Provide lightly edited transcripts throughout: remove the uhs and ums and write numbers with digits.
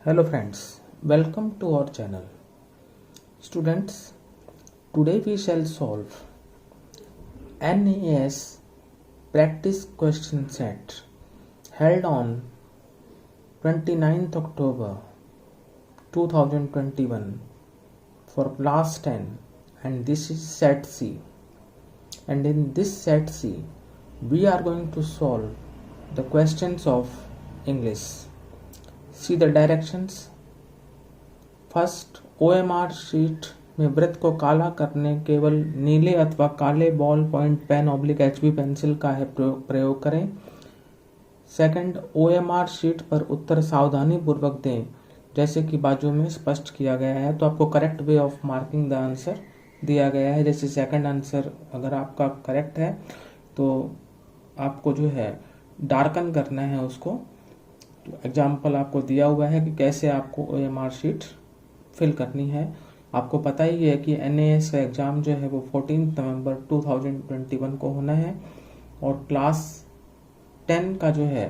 Hello friends, welcome to our channel. Students, today we shall solve NAS practice question set held on 29th October 2021 for class 10, and this is set C. And in this set C, we are going to solve the questions of English. See the directions. First OMR sheet में वृत्त को काला करने केवल नीले अथवा काले ball point pen oblique HB pencil का है प्रयोग करें। सेकंड, OMR शीट पर उत्तर सावधानी पूर्वक दें जैसे कि बाजू में स्पष्ट किया गया है। तो आपको correct way of marking the answer दिया गया है। जैसे सेकंड आंसर अगर आपका करेक्ट है तो आपको जो है डार्कन करना है उसको। तो एग्जाम्पल आपको दिया हुआ है कि कैसे आपको OMR शीट फिल करनी है। आपको पता ही है कि NAS का एग्ज़ाम जो है वो 14 नवंबर 2021 को होना है और क्लास 10 का जो है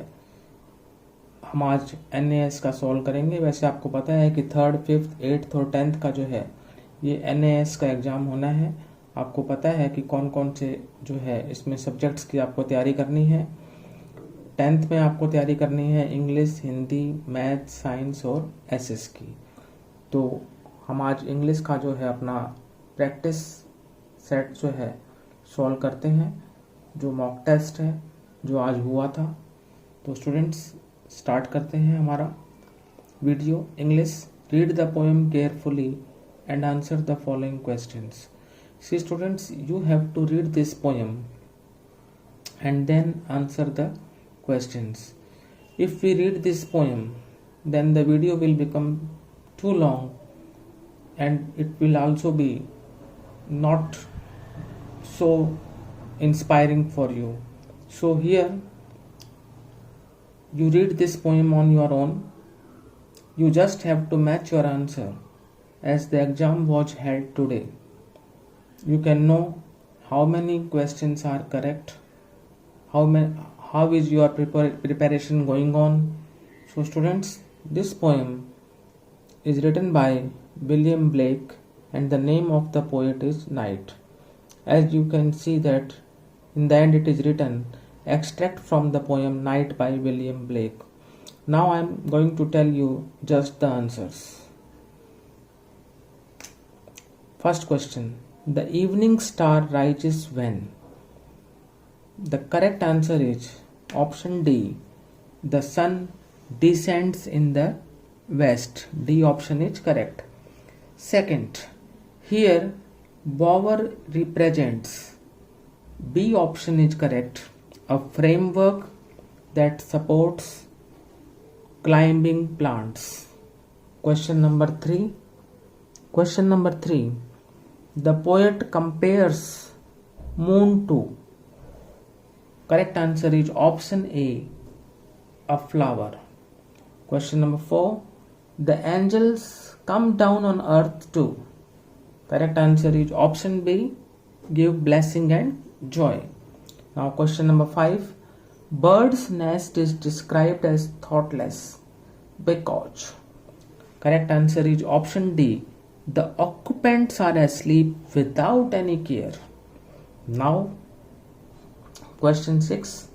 हम आज NAS का सॉल्व करेंगे। वैसे आपको पता है कि 3rd, 5th, 8th और 10th का जो है ये NAS का एग्ज़ाम होना है। आपको पता है कि कौन कौन से जो है इसमें सब्जेक्ट्स की आपको तैयारी करनी है। 10th में आपको तैयारी करनी है इंग्लिश, हिंदी, मैथ, साइंस और SS की। तो हम आज इंग्लिश का जो है अपना प्रैक्टिस सेट जो है सॉल्व करते हैं, जो मॉक टेस्ट है जो आज हुआ था। तो स्टूडेंट्स स्टार्ट करते हैं हमारा video. English, read the poem carefully and answer the following questions. See students, you have to read this poem and then answer the questions. If we read this poem, then the video will become too long and it will also be not so inspiring for you. So here you read this poem on your own. You just have to match your answer as the exam was held today. You can know how many questions are correct, how is your preparation going on. So students, this poem is written by William Blake and the name of the poet is Night. As you can see that in the end it is written extract from the poem Night by William Blake. Now I am going to tell you just the answers. First question, the evening star rises when? The correct answer is option D. The sun descends in the west. D option is correct. Second, here bower represents, B option is correct, a framework that supports climbing plants. Question number 3. Question number 3. The poet compares moon to. Correct answer is option A, a flower. Question number 4. The angels come down on earth to. Correct answer is option B, give blessing and joy. Now question number 5. Bird's nest is described as thoughtless because. Correct answer is option D, the occupants are asleep without any care. Now question 6.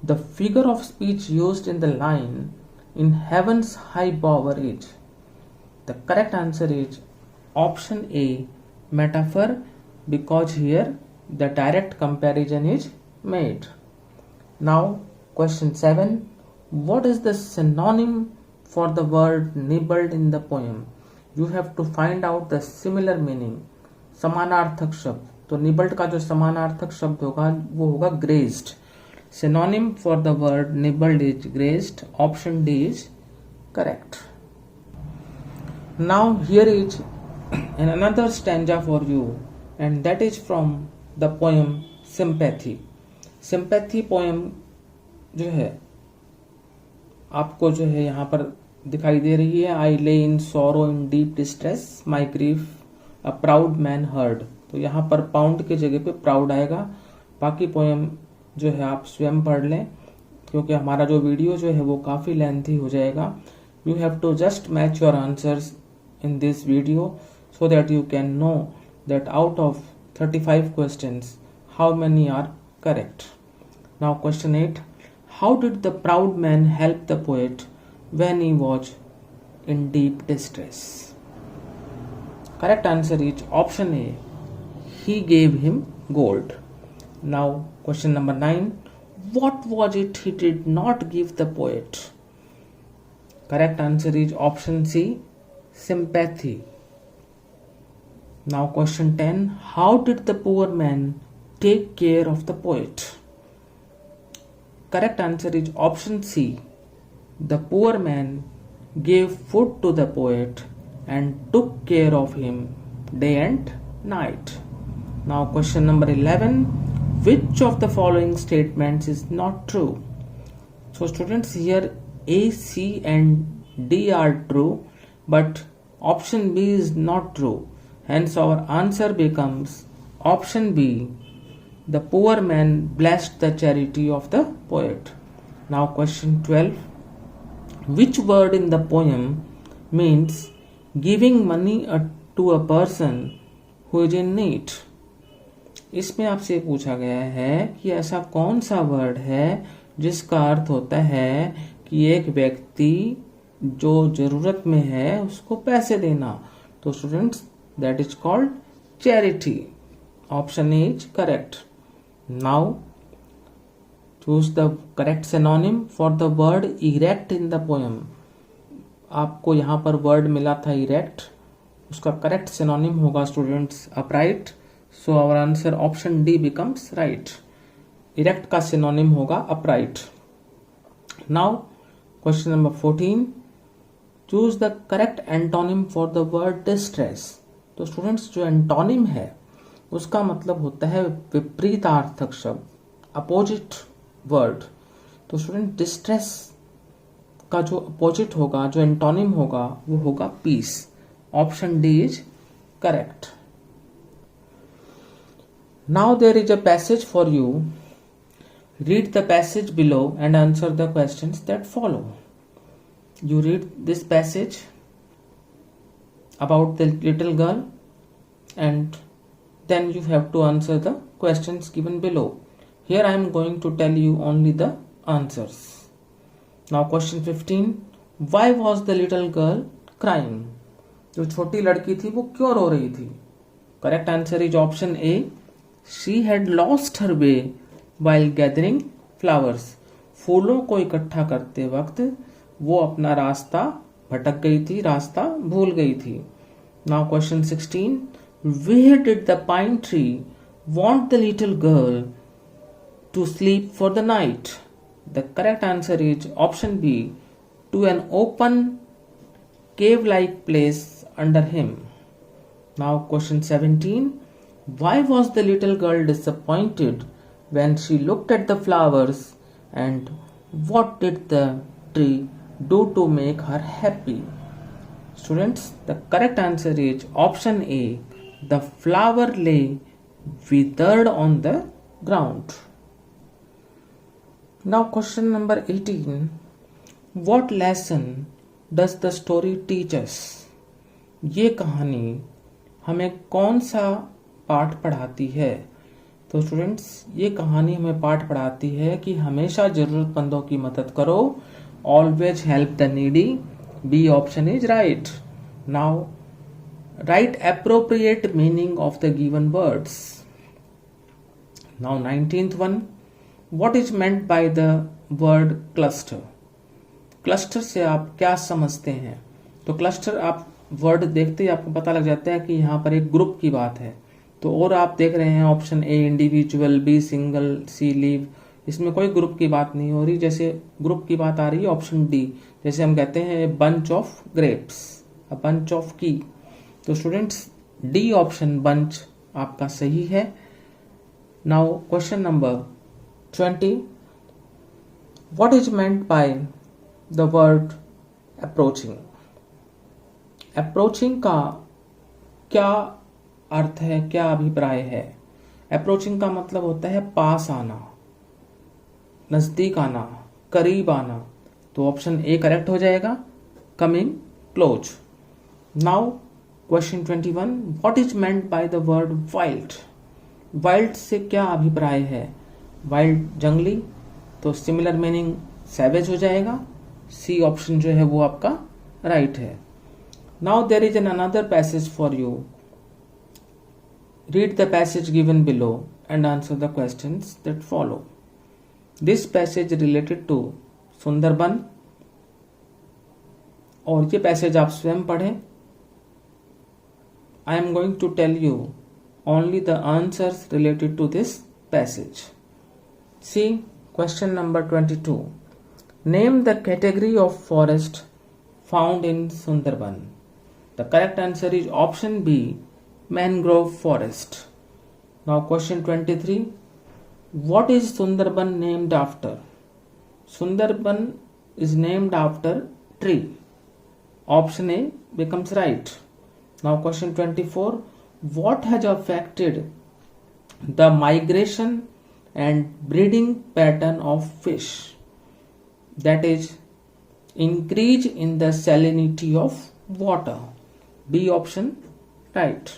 The figure of speech used in the line in heaven's high bower is. The correct answer is option A, metaphor, because here the direct comparison is made. Now question 7. What is the synonym for the word nibbled in the poem? You have to find out the similar meaning. समानार्थक शब्द, तो nibbled का जो समानार्थक शब्द होगा वो होगा grazed. Synonym for the word nibbled is grazed. Option D is correct. Now here is another stanza for you and that is from the poem Sympathy. Sympathy poem जो है आपको जो है यहाँ पर दिखाई दे रही है. I lay in sorrow in deep distress, my grief a proud man heard. तो यहाँ पर पाउंड की जगह पे प्राउड आएगा. बाकी पोएम जो है आप स्वयं पढ़ लें क्योंकि हमारा जो वीडियो जो है वो काफ़ी लेंथी हो जाएगा. You have to just match your answers in this video so that you can know that out of 35 questions, how many are correct. Now question 8. How did the proud man help the poet when he was in deep distress? Correct answer is option A. He gave him gold. Now question number 9. What was it he did not give the poet? Correct answer is option C. Sympathy. Now question 10. How did the poor man take care of the poet? Correct answer is option C. The poor man gave food to the poet and took care of him day and night. Now question number 11. Which of the following statements is not true? So students, here A, C and D are true, but option B is not true. Hence our answer becomes option B. The poor man blessed the charity of the poet. Now question 12. Which word in the poem means giving money to a person who is in need? इसमें आपसे पूछा गया है कि ऐसा कौन सा word है जिसका अर्थ होता है कि एक व्यक्ति जो जरूरत में है उसको पैसे देना. तो students, that is called charity. Option A is correct. Now choose the correct synonym for the word erect in the poem. आपको यहां पर वर्ड मिला था इरेक्ट, उसका करेक्ट सिनोनिम होगा students upright. So our answer option D becomes right. Erect का synonym होगा upright. Now question number 14. Choose the correct antonym for the word distress. तो स्टूडेंट्स, जो एंटोनिम है उसका मतलब होता है विपरीतार्थक शब्द, अपोजिट वर्ड. तो स्टूडेंट, डिस्ट्रेस का जो अपोजिट होगा, जो एंटोनिम होगा, वो होगा peace. Option D is correct. Now there is a passage for you. Read the passage below and answer the questions that follow. You read this passage about the little girl and then you have to answer the questions given below. Here I am going to tell you only the answers. Now question 15. Why was the little girl crying? जो छोटी लड़की थी वो क्यों रो रही थी? Correct answer is option A. She had lost her way while gathering flowers. फूलों को इकट्ठा करते वक्त वो अपना रास्ता भटक गई थी, रास्ता भूल गई थी. Now question 16. Where did the pine tree want the little girl to sleep for the night? The correct answer is option B. To an open cave-like place under him. Now question 17. Why was the little girl disappointed when she looked at the flowers, and what did the tree do to make her happy? Students, the correct answer is option A. The flower lay withered on the ground. Now question number 18. What lesson does the story teach us? ये कहानी हमें कौन सा पाठ पढ़ाती है? तो students, ये कहानी हमें पाठ पढ़ाती है कि हमेशा जरूरतमंदों की मदद करो. Always help the needy. B option is right. Now write appropriate meaning of the given words. Now 19th one. What is meant by the word cluster? Cluster से आप क्या समझते हैं? तो क्लस्टर, आप वर्ड देखते ही आपको पता लग जाता है कि यहाँ पर एक ग्रुप की बात है. तो और आप देख रहे हैं option A individual, B single, C leave. इसमें कोई ग्रुप की बात नहीं हो रही. जैसे ग्रुप की बात आ रही है ऑप्शन डी, जैसे हम कहते हैं bunch of grapes, a bunch of की. तो स्टूडेंट्स, डी ऑप्शन बंच आपका सही है. Now question number 20. What is meant by the word approaching? Approaching का क्या अर्थ है, क्या अभिप्राय है? अप्रोचिंग का मतलब होता है पास आना, नजदीक आना, करीब आना. तो ऑप्शन ए करेक्ट हो जाएगा. coming close. Now question 21, what is meant by the word wild? Wild से क्या अभिप्राय है? वाइल्ड जंगली, तो सिमिलर मीनिंग सैवेज हो जाएगा। सी ऑप्शन जो है वो आपका राइट है। Now there is an another passage for you. Read the passage given below and answer the questions that follow. This passage related to Sundarban, और ये पैसेज आप स्वयं पढ़ें। I am going to tell you only the answers related to this passage. See question number 22. Name the category of forest found in Sundarban. The correct answer is option B, mangrove forest. Now question 23. What is Sundarban named after? Sundarban is named after tree. Option A becomes right. Now question 24. What has affected the migration and breeding pattern of fish? That is, increase in the salinity of water. B option right.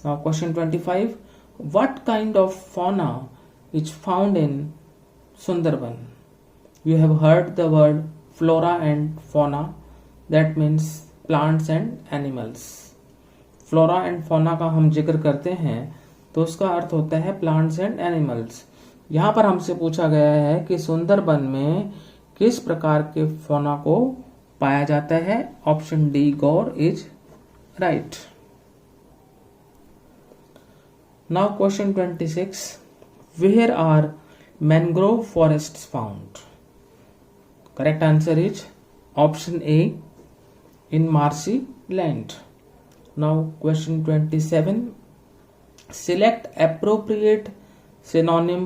Now question 25. What kind of fauna is found in Sundarban? You have heard the word flora and fauna. That means plants and animals. Flora and fauna का हम जिक्र करते हैं तो उसका अर्थ होता है plants and animals. यहाँ पर हमसे पूछा गया है कि सुंदरबन में किस प्रकार के फोना को पाया जाता है। Option D gaur is right. Now question 26, where are mangrove forests found? Correct answer is option A, in marshy land. Now question 27. Select appropriate synonym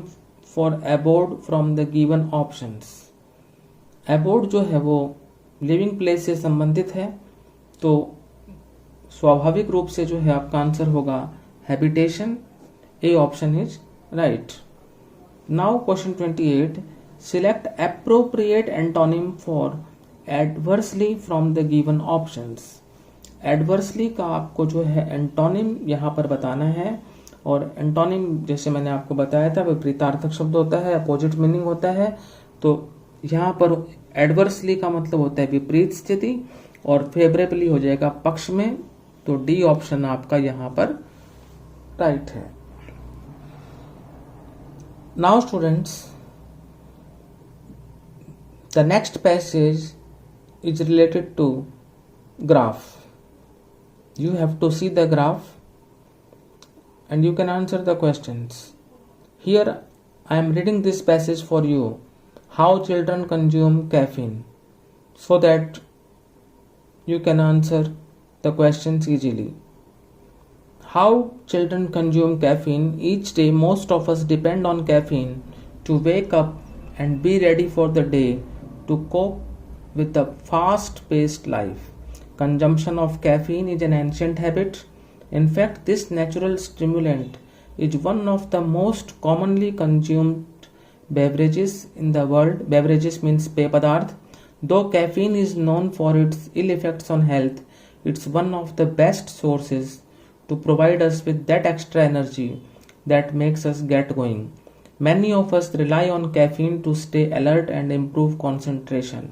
for abode from the given options. Abode जो है वो living place से संबंधित है, तो स्वाभाविक रूप से जो है आपका आंसर होगा habitation. A option is right. Now question 28. Select appropriate antonym for adversely from the given options. Adversely का आपको जो है एंटोनिम यहाँ पर बताना है, और एंटोनिम जैसे मैंने आपको बताया था विपरीतार्थक शब्द होता है, अपोजिट मीनिंग होता है। तो यहाँ पर एडवर्सली का मतलब होता है विपरीत स्थिति, और फेवरेबली हो जाएगा पक्ष में। तो डी ऑप्शन आपका यहाँ पर राइट है। Now students, the next passage is related to graph. You have to see the graph and you can answer the questions. Here I am reading this passage for you. How children consume caffeine, so that you can answer the questions easily. How children consume caffeine? Each day most of us depend on caffeine to wake up and be ready for the day, to cope with the fast-paced life. Consumption of caffeine is an ancient habit. In fact, this natural stimulant is one of the most commonly consumed beverages in the world. Beverages means पेय पदार्थ. Though caffeine is known for its ill effects on health, it's one of the best sources to provide us with that extra energy that makes us get going. Many of us rely on caffeine to stay alert and improve concentration.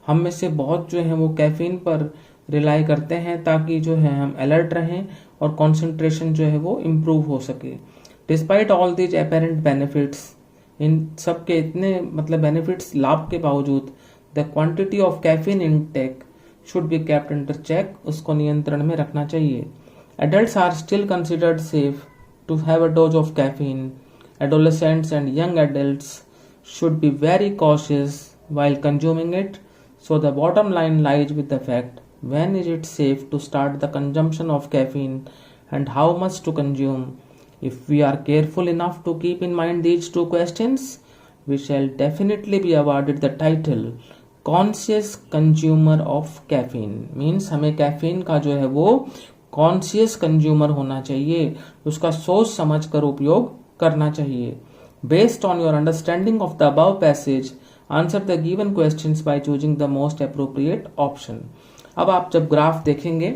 हम में से बहुत जो है वो caffeine पर rely करते हैं ताकि जो है हम अलर्ट रहें और कंसंट्रेशन जो है वो इम्प्रूव हो सके। Despite all these apparent benefits, इन सब के इतने मतलब बेनिफिट्स लाभ के बावजूद, the quantity of caffeine intake should be kept under check, उसको नियंत्रण में रखना चाहिए। Adults are still considered safe to have a dose of caffeine. Adolescents and young adults should be very cautious while consuming it. So the bottom line lies with the fact, when is it safe to start the consumption of caffeine and how much to consume? If we are careful enough to keep in mind these two questions, we shall definitely be awarded the title conscious consumer of caffeine. Means हमें caffeine का जो है वो conscious consumer होना चाहिए, उसका सोच समझ कर उपयोग करना चाहिए. Based on your understanding of the above passage, answer the given questions by choosing the most appropriate option. अब आप जब ग्राफ देखेंगे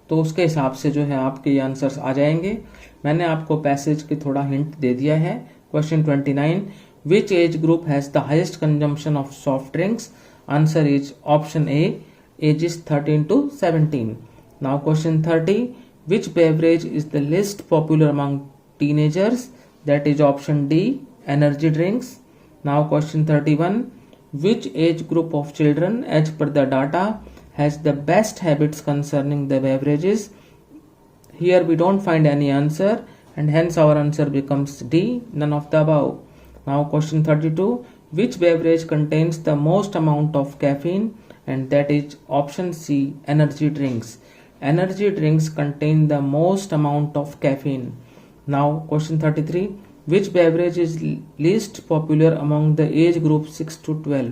तो उसके हिसाब से जो है आपके ये आंसर्स आ जाएंगे। मैंने आपको पैसेज की थोड़ा हिंट दे दिया है। Question 29, which age group has the highest consumption of soft drinks? Answer is option A, ages 13 to 17. Now question 30, which beverage is the least popular among teenagers? That is option D, energy drinks. Now question 31, which age group of children as per the data has the best habits concerning the beverages? Here we don't find any answer and hence our answer becomes D, none of the above. Now question 32, which beverage contains the most amount of caffeine? And that is option C, energy drinks. Energy drinks contain the most amount of caffeine. Now question 33, which beverage is least popular among the age group 6 to 12?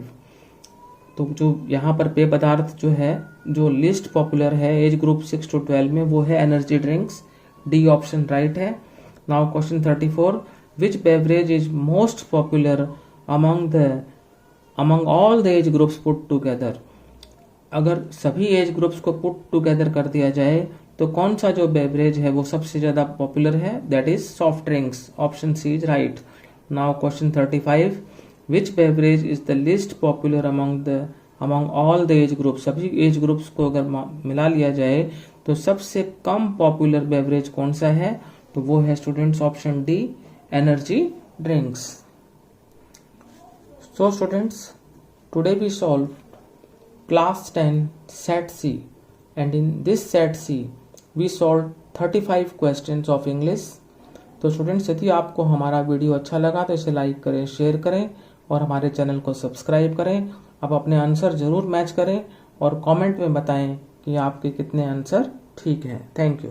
तो जो यहाँ पर पेय पदार्थ जो है जो least popular है एज ग्रुप 6 to 12 में वो है energy drinks. D option right है। Now question 34, which beverage is most popular among all the age groups put together? अगर सभी एज ग्रुप्स को पुट टुगेदर कर दिया जाए तो कौन सा जो बेवरेज है वो सबसे ज्यादा पॉपुलर है? That is soft drinks. Option C is right. Now question 35, which beverage is the least popular among all the age group? सभी एज ग्रुप्स को अगर मिला लिया जाए तो सबसे कम पॉपुलर बेवरेज कौन सा है? तो वो है students option D, energy drinks. So students, today we solve Class 10 Set C, and in this Set C we solved 35 questions of English. तो स्टूडेंट्स, यदि आपको हमारा वीडियो अच्छा लगा तो इसे लाइक करें, शेयर करें और हमारे चैनल को सब्सक्राइब करें। आप अपने आंसर जरूर मैच करें और कमेंट में बताएं कि आपके कितने आंसर ठीक हैं। Thank you.